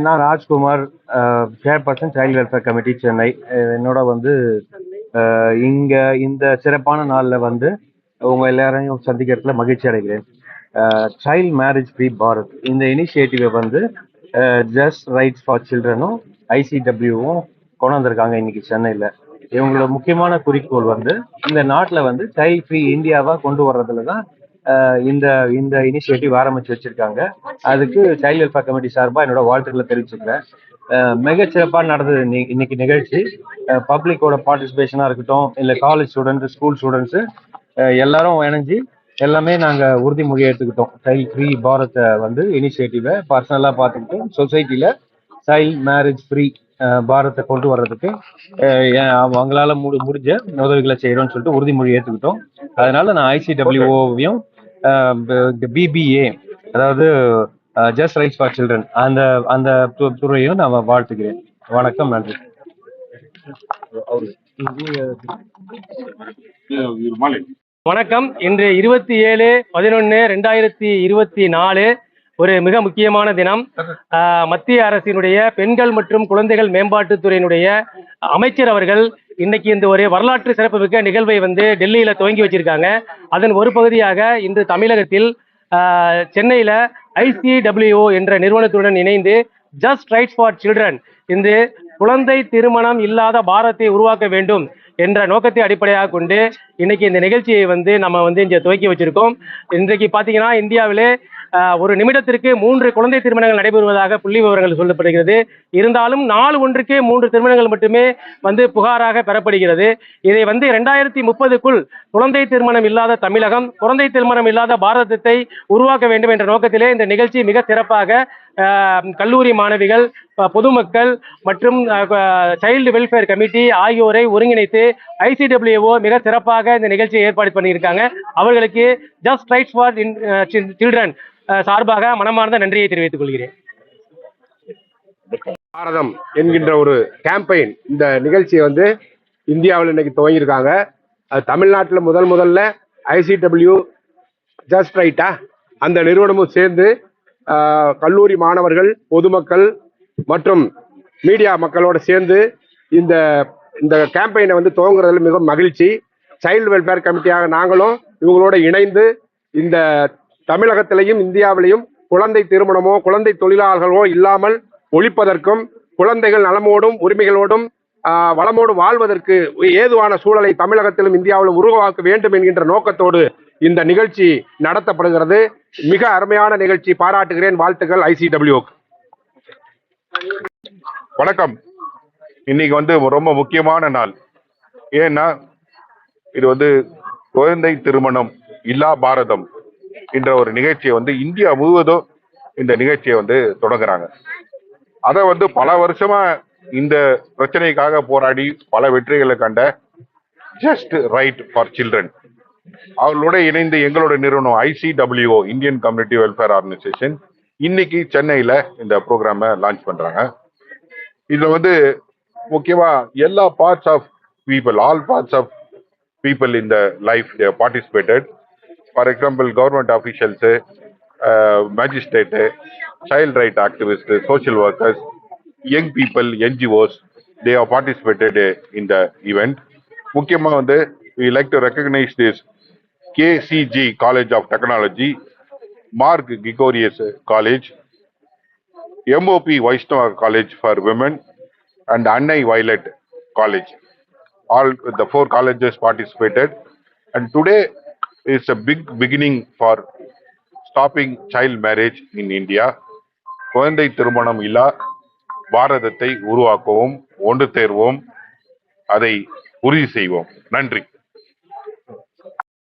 நான் Rajkumar, chairperson child welfare committee Chennai. என்னோட வந்து இங்க இந்த சிறப்பான நாள்ல வந்து உங்க எல்லாரையும் சந்திக்கிறதுல மகிழ்ச்சி அடைகிறேன். சைல்ட் மேரேஜ் ஃப்ரீ பாரத் இந்த இனிஷியேட்டிவை வந்து ஜஸ்ட் ரைட்ஸ் ஃபார் சில்ட்ரனும் ஐசிடபிள்யூவும் கொண்டு வந்திருக்காங்க இன்னைக்கு சென்னையில். இவங்களோட முக்கியமான குறிக்கோள் வந்து இந்த நாட்டில் வந்து சைல்ட் ஃப்ரீ இந்தியாவாக கொண்டு வர்றதுல தான் இந்த இந்த இனிஷியேட்டிவ் ஆரம்பிச்சு வச்சிருக்காங்க. அதுக்கு சைல்டு வெல்ஃபேர் கமிட்டி சார்பாக என்னோட வாழ்த்துக்களை தெரிவிச்சுக்கிறேன். மிகச்சிறப்பாக நடந்தது இன்னைக்கு நிகழ்ச்சி. பப்ளிக்கோட பார்ட்டிசிபேஷனாக இருக்கட்டும், இல்லை காலேஜ் ஸ்டூடெண்ட்ஸ், ஸ்கூல் ஸ்டூடெண்ட்ஸு எல்லாரும் இணைஞ்சு எல்லாமே நாங்கள் உறுதிமொழி எடுத்துக்கிட்டோம். சைல்ட் ஃப்ரீ பாரத்தை வந்து இனிஷியேட்டிவை பர்சனலாக பார்த்துக்கிட்டோம். சொசைட்டியில் சைல்ட் மேரேஜ் ஃப்ரீ பாரத்தை கொண்டு வர்றதுக்கு அவங்களால முடிஞ்ச உதவிகளை செய்யறோம்னு சொல்லிட்டு உறுதிமொழி ஏற்றுக்கிட்டோம். அதனால நான் ஐசிடபிள்யூஓவையும் பிபிஏ, அதாவது ஜஸ்ட் ரைட்ஸ் ஃபார் சில்ட்ரன், அந்த அந்த துறையும் நான் வாழ்த்துக்கிறேன். வணக்கம், நன்றி. வணக்கம். இன்று 27/11/2024 ஒரு மிக முக்கியமான தினம். மத்திய அரசினுடைய பெண்கள் மற்றும் குழந்தைகள் மேம்பாட்டுத்துறையினுடைய அமைச்சர் அவர்கள் இன்னைக்கு இந்த ஒரு வரலாற்று சிறப்புமிக்க நிகழ்வை வந்து டெல்லியில துவங்கி வச்சிருக்காங்க. அதன் ஒரு பகுதியாக இன்று தமிழகத்தில் சென்னையில ஐசிடபிள்யூஓ என்ற நிறுவனத்துடன் இணைந்து ஜஸ்ட் ரைட்ஸ் ஃபார் சில்ட்ரன், இந்த குழந்தை திருமணம் இல்லாத பாரத்தை உருவாக்க வேண்டும் என்ற நோக்கத்தை அடிப்படையாக கொண்டு இன்னைக்கு இந்த நிகழ்ச்சியை வந்து நம்ம வந்து இங்கே துவக்கி வச்சிருக்கோம். இன்றைக்கு பார்த்தீங்கன்னா இந்தியாவிலே ஒரு நிமிடத்திற்கு 3 குழந்தை திருமணங்கள் நடைபெறுவதாக புள்ளி விவரங்கள் சொல்லப்படுகிறது. இருந்தாலும் நாள் ஒன்றுக்கு 3 திருமணங்கள் மட்டுமே வந்து புகாராக பெறப்படுகிறது. இதை வந்து 2030க்குள் குழந்தை திருமணம் இல்லாத தமிழகம், குழந்தை திருமணம் இல்லாத பாரதத்தை உருவாக்க வேண்டும் என்ற நோக்கத்திலே இந்த நிகழ்ச்சி மிக சிறப்பாக கல்லூரி மாணவிகள், பொதுமக்கள் மற்றும் சைல்டு வெல்ஃபேர் கமிட்டி ஆகியோரை ஒருங்கிணைத்து ஐசிடபிள்யூஓ மிக சிறப்பாக இந்த நிகழ்ச்சியை ஏற்பாடு பண்ணியிருக்காங்க. அவர்களுக்கு ஜஸ்ட் ரைட்ஸ் ஃபார் சில்ட்ரன் சார்பாக மனமார்ந்த நன்றியை தெரிவித்துக் கொள்கிறேன். பாரதம் என்கின்ற ஒரு கேம்பெயின், இந்த நிகழ்ச்சியை வந்து இந்தியாவில் இன்னைக்கு துவங்கியிருக்காங்க. அது தமிழ்நாட்டில் முதல்ல ஐசிடபிள்யூ ஜஸ்ட் ரைட்டா அந்த நிறுவனமும் சேர்ந்து கல்லூரி மாணவர்கள், பொதுமக்கள் மற்றும் மீடியா மக்களோடு சேர்ந்து இந்த இந்த கேம்பெயினை வந்து துவங்குறதுல மிக மகிழ்ச்சி. சைல்டு வெல்ஃபேர் கமிட்டியாக நாங்களும் இவங்களோட இணைந்து இந்த தமிழகத்திலையும் இந்தியாவிலையும் குழந்தை திருமணமோ குழந்தை தொழிலாளர்களோ இல்லாமல் ஒழிப்பதற்கும், குழந்தைகள் நலமோடும் உரிமைகளோடும் வளமோடு வாழ்வதற்கு ஏதுவான சூழலை தமிழகத்திலும் இந்தியாவிலும் உருவாக்க வேண்டும் என்கின்ற நோக்கத்தோடு இந்த நிகழ்ச்சி நடத்தப்படுகிறது. மிக அருமையான நிகழ்ச்சி, பாராட்டுகிறேன். வாழ்த்துக்கள் ஐசிடபிள்யூ. வணக்கம். இன்னைக்கு வந்து ரொம்ப முக்கியமான நாள். ஏன்னா இது வந்து குழந்தை திருமணம் இல்லா பாரதம் என்ற ஒரு நிகழ்ச்சியை வந்து இந்தியா முழுவதும் இந்த நிகழ்ச்சியை வந்து தொடங்குறாங்க. அதை வந்து பல வருஷமா இந்த பிரச்சனைக்காக போராடி பல வெற்றிகளை கண்ட ஜஸ்ட் ரைட் ஃபார் சில்ட்ரன் அவர்களோட இணைந்து எங்களோட நிறுவனம் ICWO, Indian community welfare organisation, இன்னைக்கு சென்னையில இந்த ப்ரோக்ராமை லான்ச் பண்றாங்க. இதுல வந்து முக்கியமா எல்லா parts of people, all parts of people in the life they participated. For example, government officials, magistrate, child right activist, social workers, young people, NGOs, they have participated in the event. முக்கியமாக வந்து we like to recognize this KCG College of Technology, Mark Gregorius College, MOP Vaishnava College for Women, and Annai Violet College. All the 4 colleges participated, and today is a big beginning for stopping child marriage in India. குழந்தை திருமணம் இல்லா பாரதத்தை உருவாக்குவோம், ஒன்று சேர்வோம், அதை உறுதி செய்வோம். நன்றி.